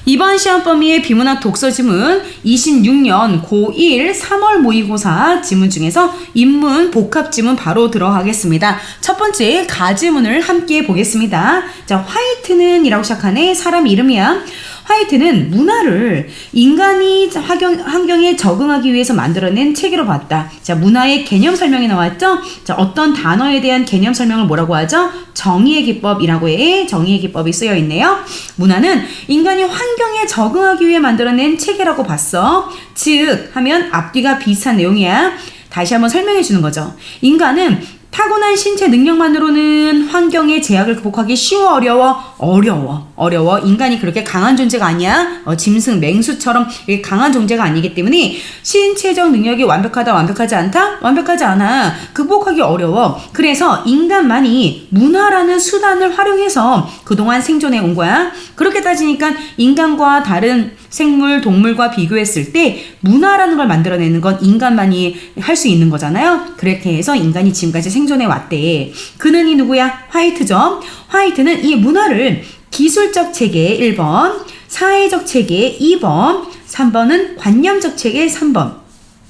이번 시험 범위의 비문학 독서 지문 26년 고1 3월 모의고사 지문 중에서 인문 복합 지문 바로 들어가겠습니다. 첫 번째 가지문을 함께 보겠습니다. 자, 화이트는 이라고 시작하네. 사람 이름이야. 화이트는 문화를 인간이 환경에 적응하기 위해서 만들어낸 체계로 봤다. 자, 문화의 개념 설명이 나왔죠? 자, 어떤 단어에 대한 개념 설명을 뭐라고 하죠? 정의의 기법이라고 해. 정의의 기법이 쓰여 있네요. 문화는 인간이 환경에 적응하기 위해 만들어낸 체계라고 봤어. 즉 하면 앞뒤가 비슷한 내용이야. 다시 한번 설명해 주는 거죠. 인간은 타고난 신체 능력만으로는 환경의 제약을 극복하기 쉬워, 어려워. 인간이 그렇게 강한 존재가 아니야. 짐승, 맹수처럼 강한 존재가 아니기 때문에 신체적 능력이 완벽하다, 완벽하지 않다? 완벽하지 않아. 극복하기 어려워. 그래서 인간만이 문화라는 수단을 활용해서 그동안 생존해 온 거야. 그렇게 따지니까 인간과 다른 생물, 동물과 비교했을 때 문화라는 걸 만들어내는 건 인간만이 할 수 있는 거잖아요. 그렇게 해서 인간이 지금까지 생존해 왔대. 그는 이 누구야? 화이트죠. 화이트는 이 문화를 기술적 체계 1번, 사회적 체계 2번, 3번은 관념적 체계 3번.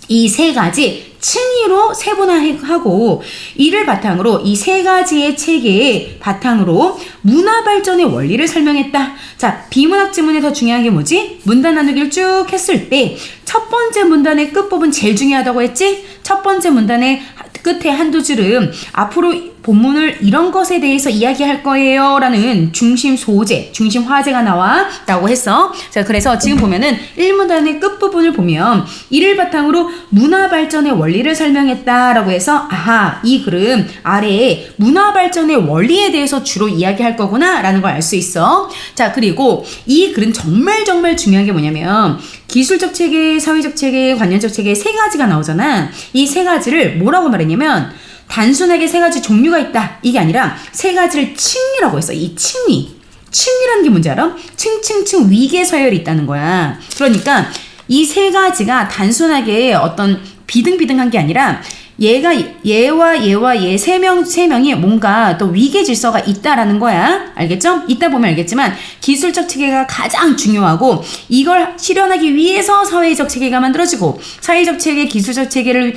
이 세 가지 층위로 세분화하고 이를 바탕으로 이 세 가지의 체계의 바탕으로 문화 발전의 원리를 설명했다. 자, 비문학 지문에 더 중요한 게 뭐지? 문단 나누기를 쭉 했을 때 첫 번째 문단의 끝부분 제일 중요하다고 했지? 첫 번째 문단의 끝에 한두 줄은 앞으로 본문을 이런 것에 대해서 이야기할 거예요 라는 중심 소재, 중심 화제가 나와 라고 했어. 자, 그래서 지금 보면은 1문단의 끝부분을 보면 이를 바탕으로 문화 발전의 원리를 설명했다 라고 해서 아하, 이 글은 아래에 문화 발전의 원리에 대해서 주로 이야기할 거구나 라는 걸 알 수 있어. 자, 그리고 이 글은 정말 중요한 게 뭐냐면 기술적 체계, 사회적 체계, 관념적 체계 세 가지가 나오잖아. 이 세 가지를 뭐라고 말했냐면 단순하게 세 가지 종류가 있다. 이게 아니라 세 가지를 층이라고 했어. 이 층위. 층이라는 게 뭔지 알아? 층 위계 서열이 있다는 거야. 그러니까 이 세 가지가 단순하게 어떤 비등비등한 게 아니라 얘와 얘 세 명이 뭔가 또 위계 질서가 있다라는 거야. 알겠죠? 이따 보면 알겠지만 기술적 체계가 가장 중요하고 이걸 실현하기 위해서 사회적 체계가 만들어지고 사회적 체계, 기술적 체계를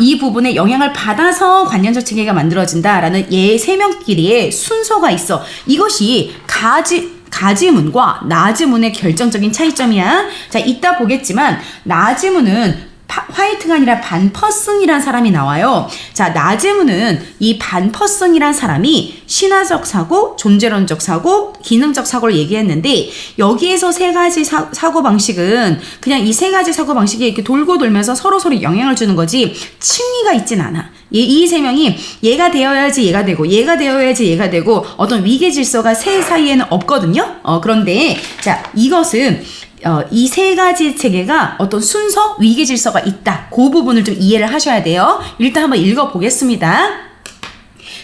이 부분에 영향을 받아서 관념적 체계가 만들어진다라는 얘 세 명끼리의 순서가 있어. 이것이 가지문과 나지문의 결정적인 차이점이야. 자, 이따 보겠지만 나지문은 화이트가 아니라 반퍼슨이란 사람이 나와요. 자, 나지문은 이 반퍼슨이란 사람이 신화적 사고, 존재론적 사고, 기능적 사고를 얘기했는데 여기에서 세 가지 사고 방식은 그냥 이 세 가지 사고 방식이 이렇게 돌고 돌면서 서로 영향을 주는 거지 층위가 있진 않아. 이 세 명이 얘가 되어야지 얘가 되고 얘가 되어야지 얘가 되고 어떤 위계 질서가 세 사이에는 없거든요. 그런데 자, 이것은 이 세 가지 체계가 어떤 순서, 위계 질서가 있다. 그 부분을 좀 이해를 하셔야 돼요. 일단 한번 읽어보겠습니다.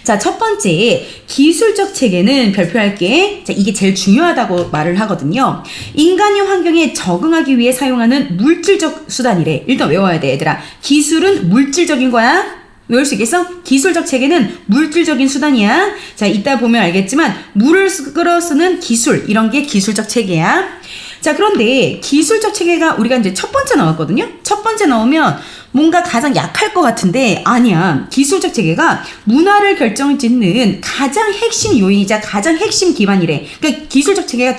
자, 첫 번째 기술적 체계는 별표할게. 자, 이게 제일 중요하다고 말을 하거든요. 인간이 환경에 적응하기 위해 사용하는 물질적 수단이래. 일단 외워야 돼, 얘들아. 기술은 물질적인 거야. 외울 수 있겠어? 기술적 체계는 물질적인 수단이야. 자, 이따 보면 알겠지만 물을 끌어 쓰는 기술, 이런 게 기술적 체계야. 자, 그런데 기술적 체계가 우리가 이제 첫 번째 나왔거든요. 첫 번째 나오면 뭔가 가장 약할 것 같은데 아니야. 기술적 체계가 문화를 결정짓는 가장 핵심 요인이자 가장 핵심 기반이래. 그러니까 기술적 체계가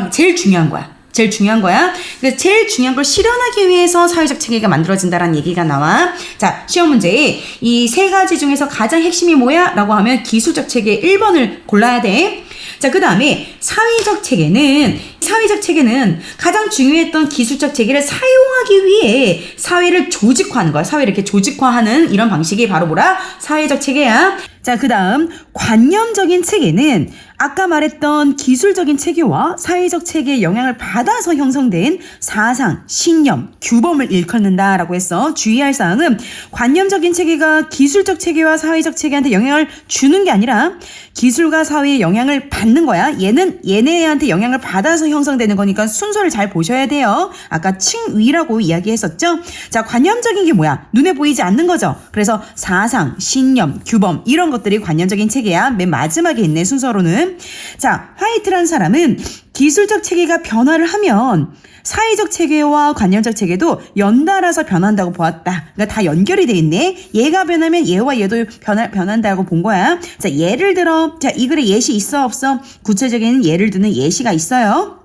제일 중요한 거야. 제일 중요한 거야. 그래서 제일 중요한 걸 실현하기 위해서 사회적 체계가 만들어진다라는 얘기가 나와. 자, 시험 문제에 이 세 가지 중에서 가장 핵심이 뭐야? 라고 하면 기술적 체계 1번을 골라야 돼. 자, 그 다음에 사회적 체계는 가장 중요했던 기술적 체계를 사용하기 위해 사회를 조직화하는 거야. 사회를 이렇게 조직화하는 이런 방식이 바로 뭐라? 사회적 체계야. 자, 그 다음 관념적인 체계는 아까 말했던 기술적인 체계와 사회적 체계의 영향을 받아서 형성된 사상, 신념, 규범을 일컫는다라고 했어. 주의할 사항은 관념적인 체계가 기술적 체계와 사회적 체계한테 영향을 주는 게 아니라 기술과 사회에 영향을 받는 거야. 얘는 얘네한테 영향을 받아서 형성되는 거니까 순서를 잘 보셔야 돼요. 아까 칭위라고 이야기했었죠. 자, 관념적인 게 뭐야? 눈에 보이지 않는 거죠. 그래서 사상, 신념, 규범 이런 것들이 관념적인 체계야. 맨 마지막에 있네, 순서로는. 자, 화이트라는 사람은 기술적 체계가 변화를 하면 사회적 체계와 관념적 체계도 연달아서 변한다고 보았다. 그러니까 다 연결이 돼 있네. 얘가 변하면 얘와 얘도 변한다고 본 거야. 자, 예를 들어, 자, 이 글에 예시 있어 없어? 구체적인 예를 드는 예시가 있어요.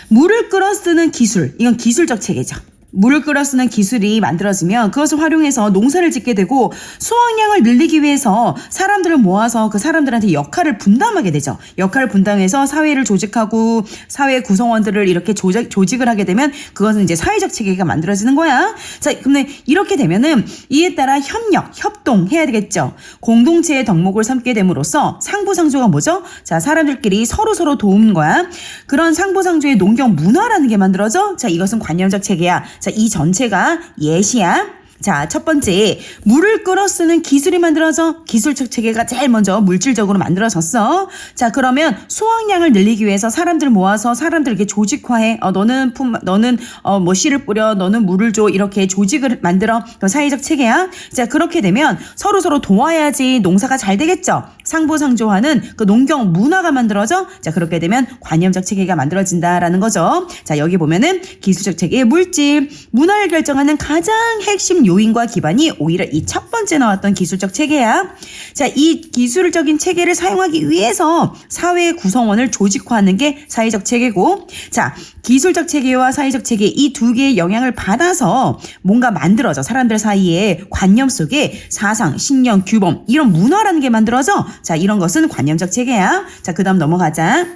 물을 끌어 쓰는 기술, 이건 기술적 체계죠. 물을 끌어 쓰는 기술이 만들어지면 그것을 활용해서 농사를 짓게 되고 수확량을 늘리기 위해서 사람들을 모아서 그 사람들한테 역할을 분담하게 되죠. 역할을 분담해서 사회를 조직하고 사회 구성원들을 이렇게 조직을 하게 되면 그것은 이제 사회적 체계가 만들어지는 거야. 자, 근데 이렇게 되면은 이에 따라 협력, 협동해야 되겠죠. 공동체의 덕목을 삼게 됨으로써 상부상조가 뭐죠? 자, 사람들끼리 서로 도우는 거야. 그런 상부상조의 농경 문화라는 게 만들어져. 자, 이것은 관념적 체계야. 자, 이 전체가 예시야. 자, 첫 번째, 물을 끌어 쓰는 기술이 만들어져. 기술적 체계가 제일 먼저 물질적으로 만들어졌어. 자, 그러면 수확량을 늘리기 위해서 사람들 모아서 사람들 이렇게 조직화해. 너는 뭐 씨를 뿌려, 너는 물을 줘. 이렇게 조직을 만들어. 그 사회적 체계야. 자, 그렇게 되면 서로 도와야지 농사가 잘 되겠죠. 상부상조하는 그 농경 문화가 만들어져. 자, 그렇게 되면 관념적 체계가 만들어진다라는 거죠. 자, 여기 보면은 기술적 체계의 물질, 문화를 결정하는 가장 핵심 요인과 기반이 오히려 이 첫 번째 나왔던 기술적 체계야. 자, 이 기술적인 체계를 사용하기 위해서 사회 구성원을 조직화하는 게 사회적 체계고, 자, 기술적 체계와 사회적 체계 이 두 개의 영향을 받아서 뭔가 만들어져. 사람들 사이에 관념 속에 사상, 신념, 규범 이런 문화라는 게 만들어져. 자, 이런 것은 관념적 체계야. 자, 그 다음 넘어가자.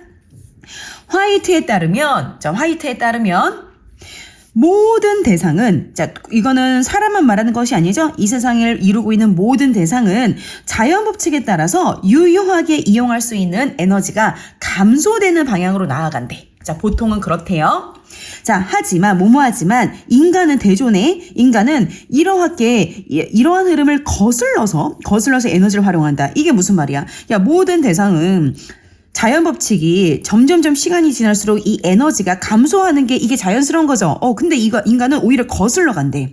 화이트에 따르면 모든 대상은, 자, 이거는 사람만 말하는 것이 아니죠. 이 세상을 이루고 있는 모든 대상은 자연 법칙에 따라서 유효하게 이용할 수 있는 에너지가 감소되는 방향으로 나아간대. 자, 보통은 그렇대요. 자, 하지만 인간은 대조네. 인간은 이러한 흐름을 거슬러서 에너지를 활용한다. 이게 무슨 말이야? 야, 모든 대상은 자연 법칙이 점점점 시간이 지날수록 이 에너지가 감소하는 게 이게 자연스러운 거죠. 근데 인간은 오히려 거슬러 간대.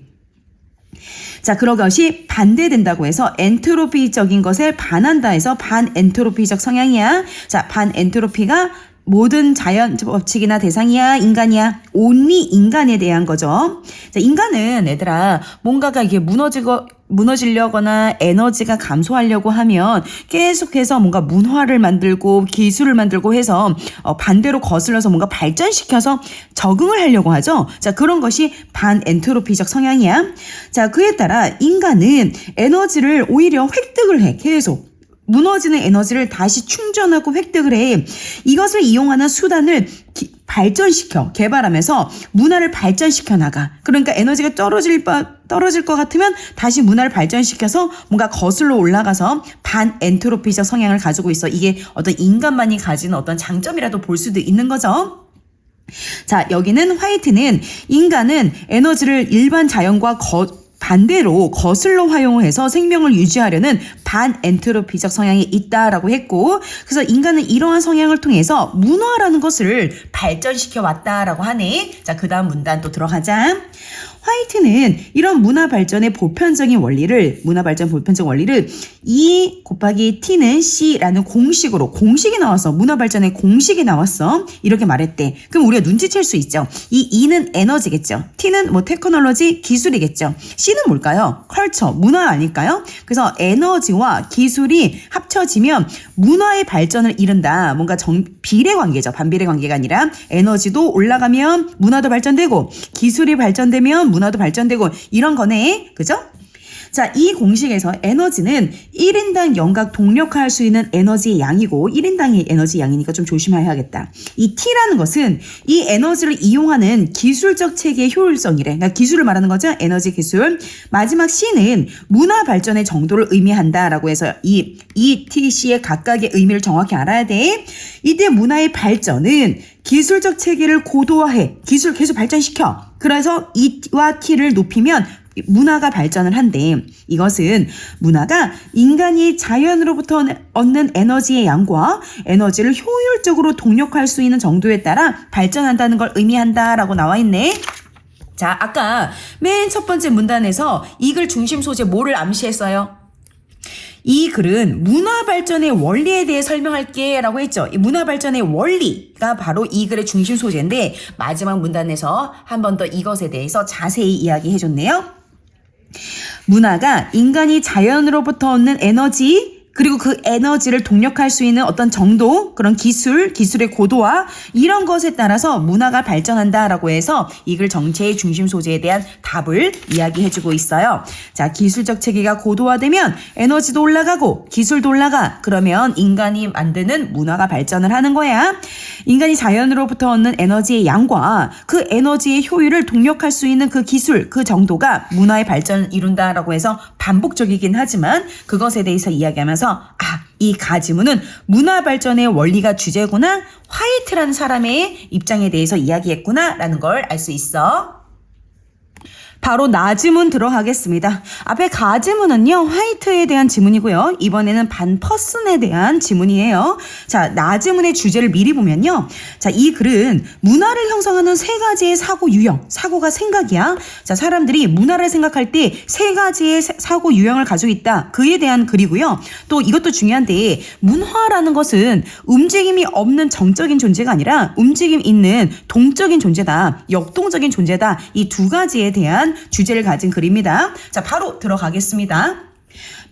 자, 그것이 반대된다고 해서 엔트로피적인 것에 반한다 해서 반엔트로피적 성향이야. 자, 반엔트로피가 모든 자연 법칙이나 대상이야, 인간이야? 온리 인간에 대한 거죠. 자, 인간은 얘들아, 뭔가가 이게 무너지려거나 에너지가 감소하려고 하면 계속해서 뭔가 문화를 만들고 기술을 만들고 해서 반대로 거슬러서 뭔가 발전시켜서 적응을 하려고 하죠. 자, 그런 것이 반엔트로피적 성향이야. 자, 그에 따라 인간은 에너지를 오히려 획득을 해. 계속. 무너지는 에너지를 다시 충전하고 획득을 해. 이것을 이용하는 수단을 개발하면서 문화를 발전시켜 나가. 그러니까 에너지가 떨어질 것 같으면 다시 문화를 발전시켜서 뭔가 거슬러 올라가서 반엔트로피적 성향을 가지고 있어. 이게 어떤 인간만이 가지는 어떤 장점이라도 볼 수도 있는 거죠. 자, 여기는 화이트는 인간은 에너지를 일반 자연과 반대로 거슬러 활용해서 생명을 유지하려는 반엔트로피적 성향이 있다라고 했고, 그래서 인간은 이러한 성향을 통해서 문화라는 것을 발전시켜 왔다라고 하네. 자, 그 다음 문단 또 들어가자. 화이트는 이런 문화 발전적 보편적 원리를 E 곱하기 T는 C라는 공식이 나왔어. 문화 발전의 공식이 나왔어. 이렇게 말했대. 그럼 우리가 눈치챌 수 있죠. 이 E는 에너지겠죠. T는 테크놀로지, 기술이겠죠. C는 뭘까요? 컬처, 문화 아닐까요? 그래서 에너지와 기술이 합쳐지면 문화의 발전을 이룬다. 뭔가 비례 관계죠. 반비례 관계가 아니라 에너지도 올라가면 문화도 발전되고 기술이 발전되면 문화도 발전되고 이런 거네. 그죠? 자, 이 공식에서 에너지는 1인당 연각 동력화할 수 있는 에너지의 양이고 1인당의 에너지 양이니까 좀 조심해야겠다. 이 T라는 것은 이 에너지를 이용하는 기술적 체계의 효율성이래. 그러니까 기술을 말하는 거죠. 에너지 기술. 마지막 C는 문화 발전의 정도를 의미한다라고 해서 이 T, C의 각각의 의미를 정확히 알아야 돼. 이때 문화의 발전은 기술적 체계를 고도화해. 기술 계속 발전시켜. 그래서 E와 T를 높이면 문화가 발전을 한대. 이것은 문화가 인간이 자연으로부터 얻는 에너지의 양과 에너지를 효율적으로 동력할 수 있는 정도에 따라 발전한다는 걸 의미한다라고 나와 있네. 자, 아까 맨 첫 번째 문단에서 이 글 중심 소재 뭐를 암시했어요? 이 글은 문화 발전의 원리에 대해 설명할게 라고 했죠. 이 문화 발전의 원리가 바로 이 글의 중심 소재인데 마지막 문단에서 한 번 더 이것에 대해서 자세히 이야기해 줬네요. 문화가 인간이 자연으로부터 얻는 에너지 그리고 그 에너지를 동력할 수 있는 어떤 정도, 그런 기술의 고도화 이런 것에 따라서 문화가 발전한다라고 해서 이 글 전체의 중심 소재에 대한 답을 이야기해주고 있어요. 자, 기술적 체계가 고도화되면 에너지도 올라가고 기술도 올라가. 그러면 인간이 만드는 문화가 발전을 하는 거야. 인간이 자연으로부터 얻는 에너지의 양과 그 에너지의 효율을 동력할 수 있는 그 기술, 그 정도가 문화의 발전을 이룬다라고 해서 반복적이긴 하지만 그것에 대해서 이야기하면서 이 가지문은 문화 발전의 원리가 주제구나. 화이트라는 사람의 입장에 대해서 이야기했구나 라는 걸 알 수 있어. 바로 나지문 들어가겠습니다. 앞에 가지문은요, 화이트에 대한 지문이고요. 이번에는 반퍼슨에 대한 지문이에요. 자, 나지문의 주제를 미리 보면요. 자, 이 글은 문화를 형성하는 세 가지의 사고 유형, 사고가 생각이야. 자, 사람들이 문화를 생각할 때 세 가지의 사고 유형을 가지고 있다. 그에 대한 글이고요. 또 이것도 중요한데 문화라는 것은 움직임이 없는 정적인 존재가 아니라 움직임 있는 동적인 존재다. 역동적인 존재다. 이 두 가지에 대한 주제를 가진 글입니다. 자, 바로 들어가겠습니다.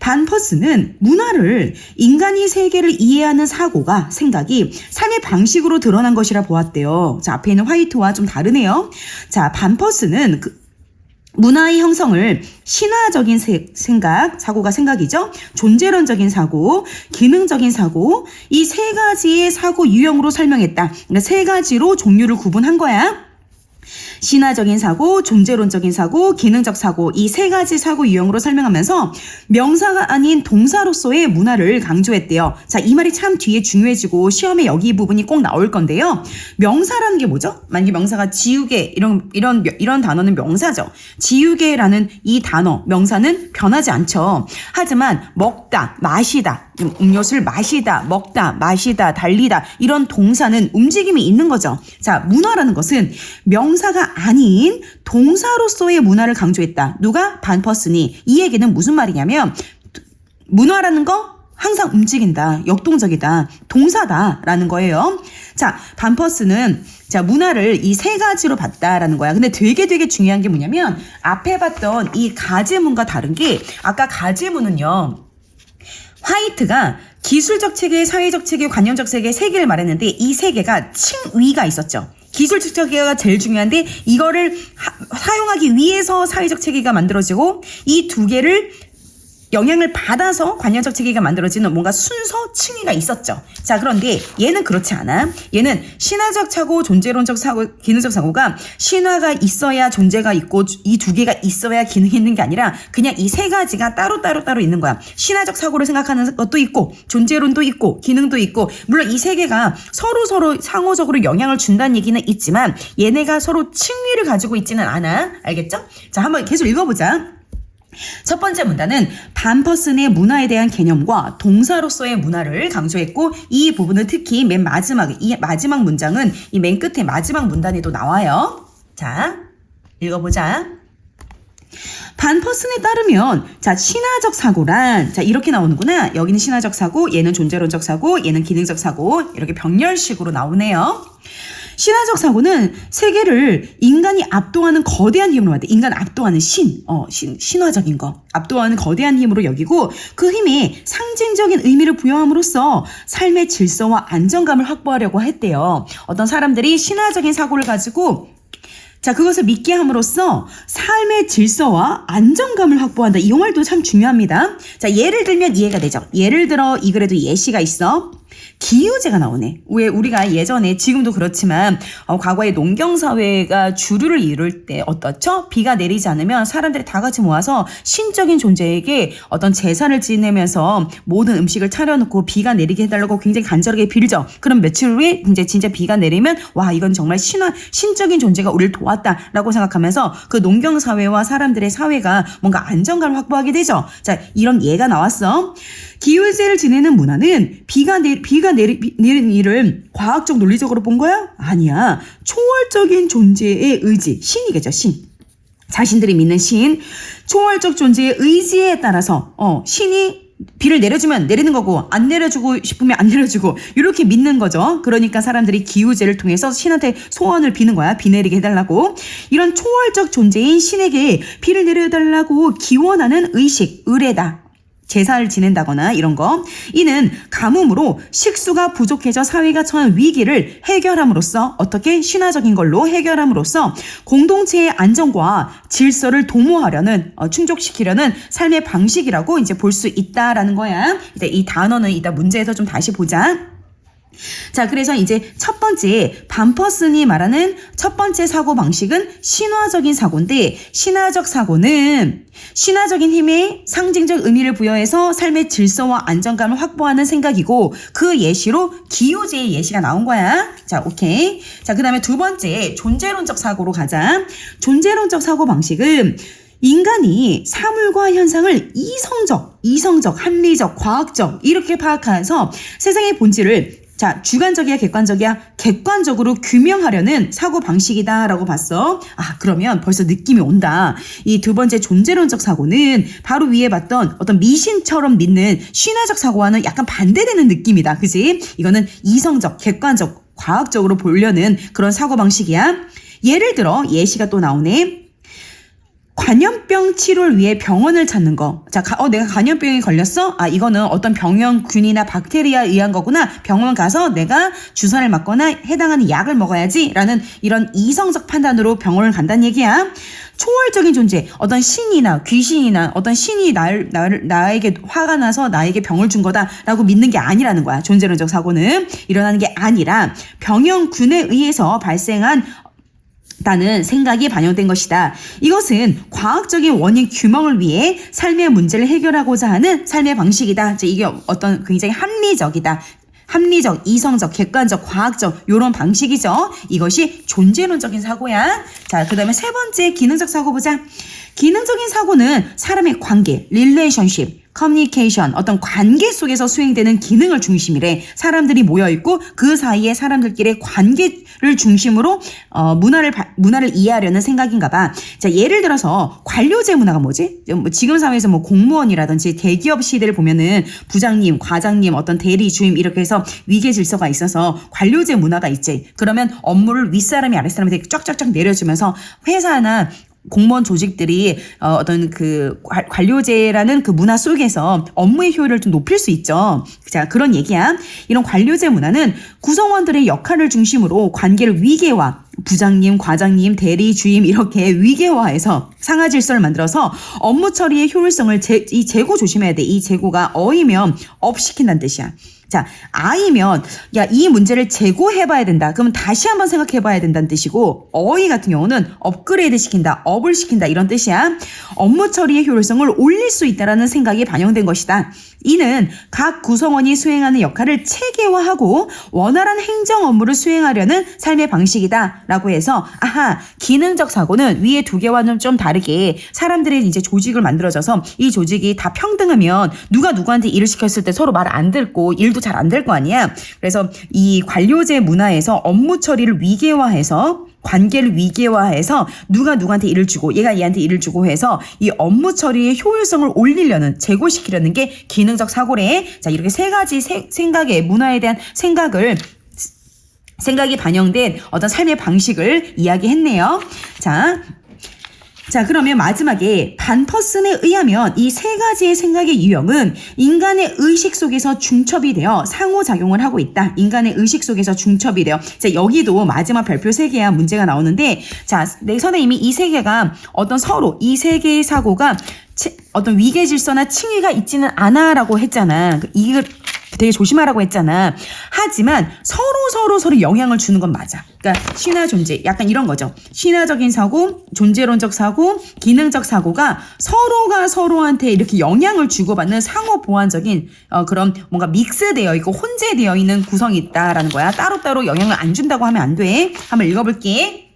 반퍼스는 문화를 인간이 세계를 이해하는 사고가 생각이 삶의 방식으로 드러난 것이라 보았대요. 자, 앞에 있는 화이트와 좀 다르네요. 자, 반퍼스는 문화의 형성을 신화적인 생각, 사고가 생각이죠. 존재론적인 사고, 기능적인 사고, 이 세 가지의 사고 유형으로 설명했다. 그러니까 세 가지로 종류를 구분한 거야. 신화적인 사고, 존재론적인 사고, 기능적 사고 이 세 가지 사고 유형으로 설명하면서 명사가 아닌 동사로서의 문화를 강조했대요. 자, 이 말이 참 뒤에 중요해지고 시험에 여기 부분이 꼭 나올 건데요. 명사라는 게 뭐죠? 만약에 명사가 지우개 이런 단어는 명사죠. 지우개라는 이 단어, 명사는 변하지 않죠. 하지만 먹다, 마시다, 음료수를 마시다, 먹다, 마시다, 달리다 이런 동사는 움직임이 있는 거죠. 자, 문화라는 것은 명사가 아닌 동사로서의 문화를 강조했다. 누가? 반퍼슨이. 이 얘기는 무슨 말이냐면 문화라는 거 항상 움직인다. 역동적이다. 동사다라는 거예요. 자, 반퍼슨은 자, 문화를 이 세 가지로 봤다라는 거야. 근데 되게 중요한 게 뭐냐면 앞에 봤던 이 가제문과 다른 게 아까 가제문은요. 화이트가 기술적 체계, 사회적 체계, 관념적 체계 세 개를 말했는데 이 세 개가 칭위가 있었죠. 기술적 체계가 제일 중요한데 이거를 사용하기 위해서 사회적 체계가 만들어지고 이 두 개를 영향을 받아서 관념적 체계가 만들어지는 뭔가 순서 층위가 있었죠. 자, 그런데 얘는 그렇지 않아. 얘는 신화적 사고, 존재론적 사고, 기능적 사고가 신화가 있어야 존재가 있고 이 두 개가 있어야 기능이 있는 게 아니라 그냥 이 세 가지가 따로 있는 거야. 신화적 사고를 생각하는 것도 있고 존재론도 있고 기능도 있고 물론 이 세 개가 서로 상호적으로 영향을 준다는 얘기는 있지만 얘네가 서로 층위를 가지고 있지는 않아. 알겠죠? 자, 한번 계속 읽어보자. 첫 번째 문단은 반퍼슨의 문화에 대한 개념과 동사로서의 문화를 강조했고 이 부분은 특히 맨 마지막 이 마지막 문장은 이 맨 끝에 마지막 문단에도 나와요. 자, 읽어보자. 반퍼슨에 따르면 자, 신화적 사고란 자, 이렇게 나오는구나. 여기는 신화적 사고, 얘는 존재론적 사고, 얘는 기능적 사고 이렇게 병렬식으로 나오네요. 신화적 사고는 세계를 인간이 압도하는 거대한 힘으로 만든 인간 압도하는 신화적인 거 압도하는 거대한 힘으로 여기고 그 힘에 상징적인 의미를 부여함으로써 삶의 질서와 안정감을 확보하려고 했대요. 어떤 사람들이 신화적인 사고를 가지고 자, 그것을 믿게 함으로써 삶의 질서와 안정감을 확보한다. 이 말도 참 중요합니다. 자, 예를 들면 이해가 되죠. 예를 들어 이 글에도 예시가 있어. 기우제가 나오네. 왜 우리가 예전에 지금도 그렇지만 과거에 농경사회가 주류를 이룰 때 어떻죠? 비가 내리지 않으면 사람들이 다 같이 모아서 신적인 존재에게 어떤 제사를 지내면서 모든 음식을 차려놓고 비가 내리게 해달라고 굉장히 간절하게 빌죠. 그럼 며칠 후에 이제 진짜 비가 내리면 와 이건 정말 신적인 존재가 우리를 도왔다라고 생각하면서 그 농경사회와 사람들의 사회가 뭔가 안정감을 확보하게 되죠. 자, 이런 예가 나왔어. 기우제를 지내는 문화는 비가 내리는 일을 과학적 논리적으로 본 거야? 아니야. 초월적인 존재의 의지, 신이겠죠, 신. 자신들이 믿는 신, 초월적 존재의 의지에 따라서 신이 비를 내려주면 내리는 거고 안 내려주고 싶으면 안 내려주고 이렇게 믿는 거죠. 그러니까 사람들이 기우제를 통해서 신한테 소원을 비는 거야. 비 내리게 해달라고. 이런 초월적 존재인 신에게 비를 내려달라고 기원하는 의식, 의례다. 제사를 지낸다거나 이런 거. 이는 가뭄으로 식수가 부족해져 사회가 처한 위기를 해결함으로써 어떻게 신화적인 걸로 해결함으로써 공동체의 안정과 질서를 도모하려는 충족시키려는 삶의 방식이라고 이제 볼 수 있다라는 거야. 이제 이 단어는 이따 문제에서 좀 다시 보자. 자, 그래서 이제 첫 번째 반퍼슨이 말하는 첫 번째 사고 방식은 신화적인 사고인데, 신화적 사고는 신화적인 힘에 상징적 의미를 부여해서 삶의 질서와 안정감을 확보하는 생각이고, 그 예시로 기우제의 예시가 나온 거야. 자, 오케이. 자, 그 다음에 두 번째 존재론적 사고로 가자. 존재론적 사고 방식은 인간이 사물과 현상을 이성적, 합리적, 과학적 이렇게 파악해서 세상의 본질을 자, 주관적이야, 객관적이야? 객관적으로 규명하려는 사고 방식이다라고 봤어. 아, 그러면 벌써 느낌이 온다. 이 두 번째 존재론적 사고는 바로 위에 봤던 어떤 미신처럼 믿는 신화적 사고와는 약간 반대되는 느낌이다. 그지? 이거는 이성적, 객관적, 과학적으로 보려는 그런 사고 방식이야. 예를 들어 예시가 또 나오네. 간염병 치료를 위해 병원을 찾는 거. 자, 내가 간염병에 걸렸어? 아, 이거는 어떤 병원균이나 박테리아에 의한 거구나. 병원 가서 내가 주사를 맞거나 해당하는 약을 먹어야지. 라는 이런 이성적 판단으로 병원을 간다는 얘기야. 초월적인 존재, 어떤 신이나 귀신이나 어떤 신이 나에게 화가 나서 나에게 병을 준 거다라고 믿는 게 아니라는 거야. 존재론적 사고는 일어나는 게 아니라 병형균에 의해서 발생한 다는 생각이 반영된 것이다. 이것은 과학적인 원인 규명을 위해 삶의 문제를 해결하고자 하는 삶의 방식이다. 이게 어떤 굉장히 합리적이다. 합리적, 이성적, 객관적, 과학적 이런 방식이죠. 이것이 존재론적인 사고야. 자, 그 다음에 세 번째 기능적 사고 보자. 기능적인 사고는 사람의 관계, 릴레이션십, 커뮤니케이션, 어떤 관계 속에서 수행되는 기능을 중심이래. 사람들이 모여있고 그 사이에 사람들끼리의 관계를 중심으로 문화를 이해하려는 생각인가 봐. 자, 예를 들어서 관료제 문화가 뭐지? 지금 사회에서 뭐 공무원이라든지 대기업 시대를 보면은 부장님, 과장님, 어떤 대리, 주임 이렇게 해서 위계 질서가 있어서 관료제 문화가 있지. 그러면 업무를 윗사람이 아랫사람한테 쫙쫙쫙 내려주면서 회사나 공무원 조직들이 어떤 그 관료제라는 그 문화 속에서 업무의 효율을 좀 높일 수 있죠. 자, 그런 얘기야. 이런 관료제 문화는 구성원들의 역할을 중심으로 관계를 위계화, 부장님, 과장님, 대리, 주임 이렇게 위계화해서 상하 질서를 만들어서 업무 처리의 효율성을 이 재고 조심해야 돼. 이 재고가 어이면 업시킨다는 뜻이야. 자, 아이면 야, 이 문제를 재고해봐야 된다. 그러면 다시 한번 생각해봐야 된다는 뜻이고, 어이 같은 경우는 업그레이드 시킨다, 업을 시킨다 이런 뜻이야. 업무 처리의 효율성을 올릴 수 있다라는 생각이 반영된 것이다. 이는 각 구성원이 수행하는 역할을 체계화하고 원활한 행정 업무를 수행하려는 삶의 방식이다 라고 해서, 아하, 기능적 사고는 위에 두 개와는 좀 다르게 사람들의 이제 조직을 만들어져서 이 조직이 다 평등하면 누가 누구한테 일을 시켰을 때 서로 말 안 듣고 일도 잘 안 될 거 아니야. 그래서 이 관료제 문화에서 업무 처리를 위계화해서 관계를 위계화해서 누가 누구한테 일을 주고 얘가 얘한테 일을 주고 해서 이 업무 처리의 효율성을 올리려는, 제고시키려는 게 기능적 사고래. 자, 이렇게 세 가지 생각의 문화에 대한 생각이 반영된 어떤 삶의 방식을 이야기했네요. 자, 그러면 마지막에 반퍼슨에 의하면 이 세 가지의 생각의 유형은 인간의 의식 속에서 중첩이 되어 상호작용을 하고 있다. 인간의 의식 속에서 중첩이 되어. 자, 여기도 마지막 별표 3개야 문제가 나오는데, 자, 내 선생님이 이 3개가 어떤 서로 이 3개의 사고가 어떤 위계 질서나 칭의가 있지는 않아 라고 했잖아. 이걸 되게 조심하라고 했잖아. 하지만 서로 영향을 주는 건 맞아. 그러니까 신화 존재 약간 이런 거죠. 신화적인 사고, 존재론적 사고, 기능적 사고가 서로가 서로한테 이렇게 영향을 주고받는 상호 보완적인 그런 뭔가 믹스되어 있고 혼재되어 있는 구성이 있다라는 거야. 따로따로 영향을 안 준다고 하면 안 돼. 한번 읽어볼게.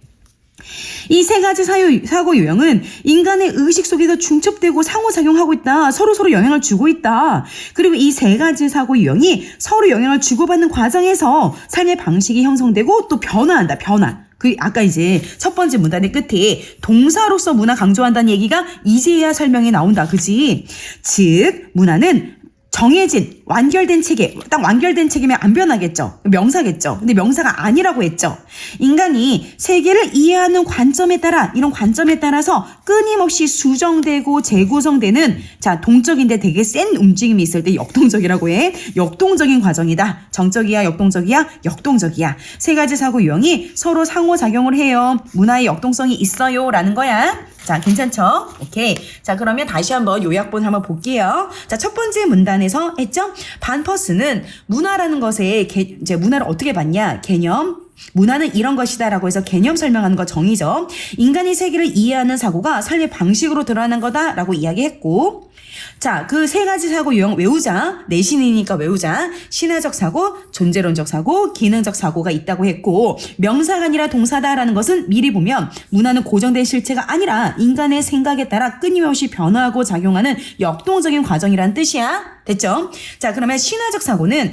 이 세 가지 사고 유형은 인간의 의식 속에서 중첩되고 상호작용하고 있다. 서로 영향을 주고 있다. 그리고 이 세 가지 사고 유형이 서로 영향을 주고받는 과정에서 삶의 방식이 형성되고 또 변화한다. 변화. 아까 이제 첫 번째 문단의 끝에 동사로서 문화 강조한다는 얘기가 이제야 설명이 나온다. 그지? 즉, 문화는 정해진 완결된 체계, 딱 완결된 체계면 안 변하겠죠. 명사겠죠. 근데 명사가 아니라고 했죠. 인간이 세계를 이해하는 관점에 따라, 이런 관점에 따라서 끊임없이 수정되고 재구성되는, 자, 동적인데 되게 센 움직임이 있을 때 역동적이라고 해. 역동적인 과정이다. 정적이야, 역동적이야, 역동적이야. 세 가지 사고 유형이 서로 상호작용을 해요. 문화의 역동성이 있어요. 라는 거야. 자, 괜찮죠? 오케이. 자, 그러면 다시 한번 요약본 한번 볼게요. 자, 첫 번째 문단에서 했죠? 반퍼스는 문화라는 것에 이제 문화를 어떻게 봤냐? 개념. 문화는 이런 것이다라고 해서 개념 설명하는 거 정의죠. 인간이 세계를 이해하는 사고가 삶의 방식으로 드러나는 거다라고 이야기했고, 자, 그 세 가지 사고 유형 외우자. 내신이니까 외우자. 신화적 사고, 존재론적 사고, 기능적 사고가 있다고 했고, 명사가 아니라 동사다라는 것은 미리 보면 문화는 고정된 실체가 아니라 인간의 생각에 따라 끊임없이 변화하고 작용하는 역동적인 과정이라는 뜻이야. 됐죠? 자, 그러면 신화적 사고는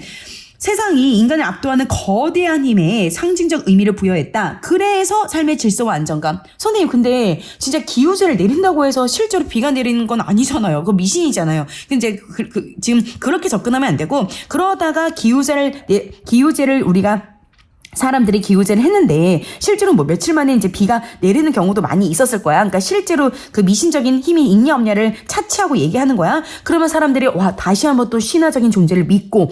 세상이 인간을 압도하는 거대한 힘에 상징적 의미를 부여했다. 그래서 삶의 질서와 안정감. 선생님, 근데 진짜 기후제를 내린다고 해서 실제로 비가 내리는 건 아니잖아요. 그거 미신이잖아요. 근데 지금 그렇게 접근하면 안 되고, 그러다가 기후제를 우리가 사람들이 기후제를 했는데 실제로 뭐 며칠 만에 이제 비가 내리는 경우도 많이 있었을 거야. 그러니까 실제로 그 미신적인 힘이 있냐 없냐를 차치하고 얘기하는 거야. 그러면 사람들이 와, 다시 한번 또 신화적인 존재를 믿고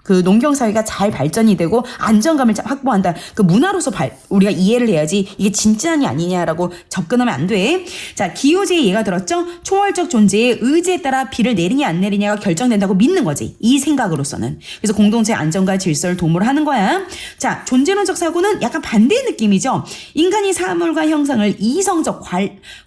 그 농경사회가 잘 발전이 되고 안정감을 확보한다. 그 문화로서 우리가 이해를 해야지 이게 진짜니 아니냐라고 접근하면 안 돼. 자, 기후제의 예가 들었죠? 초월적 존재의 의지에 따라 비를 내리냐 안 내리냐가 결정된다고 믿는 거지. 이 생각으로서는. 그래서 공동체의 안정과 질서를 도모를 하는 거야. 자, 존재론적 사고는 약간 반대의 느낌이죠. 인간이 사물과 형상을 이성적,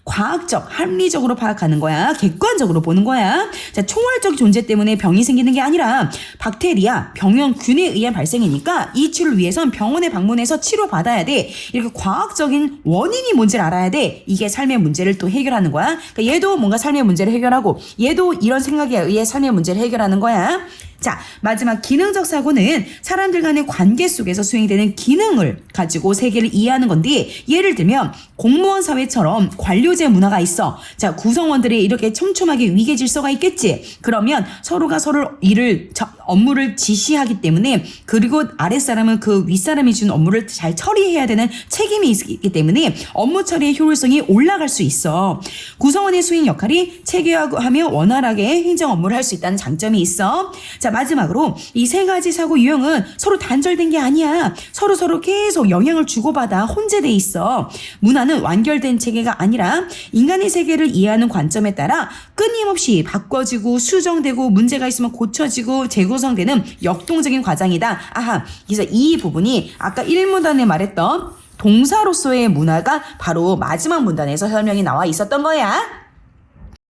과학적, 합리적으로 파악하는 거야. 객관적으로 보는 거야. 자, 초월적 존재 때문에 병이 생기는 게 아니라 박테리아, 병원균에 의한 발생이니까 이 치료를 위해선 병원에 방문해서 치료받아야 돼. 이렇게 과학적인 원인이 뭔지를 알아야 돼. 이게 삶의 문제를 또 해결하는 거야. 그러니까 얘도 뭔가 삶의 문제를 해결하고 얘도 이런 생각에 의해 삶의 문제를 해결하는 거야. 자, 마지막 기능적 사고는 사람들 간의 관계 속에서 수행되는 기능을 가지고 세계를 이해하는 건데, 예를 들면 공무원 사회처럼 관료제 문화가 있어. 자, 구성원들이 이렇게 촘촘하게 위계 질서가 있겠지. 그러면 서로가 서로 업무를 지시하기 때문에, 그리고 아랫사람은 그 윗사람이 준 업무를 잘 처리해야 되는 책임이 있기 때문에 업무 처리의 효율성이 올라갈 수 있어. 구성원의 수행 역할이 체계화하며 원활하게 행정 업무를 할 수 있다는 장점이 있어. 자, 마지막으로 이 세 가지 사고 유형은 서로 단절된 게 아니야. 서로 계속 영향을 주고받아 혼재돼 있어. 문화는 완결된 체계가 아니라 인간의 세계를 이해하는 관점에 따라 끊임없이 바꿔지고 수정되고 문제가 있으면 고쳐지고 재구성되는 역동적인 과정이다. 아하, 그래서 이 부분이 아까 1문단에 말했던 동사로서의 문화가 바로 마지막 문단에서 설명이 나와 있었던 거야.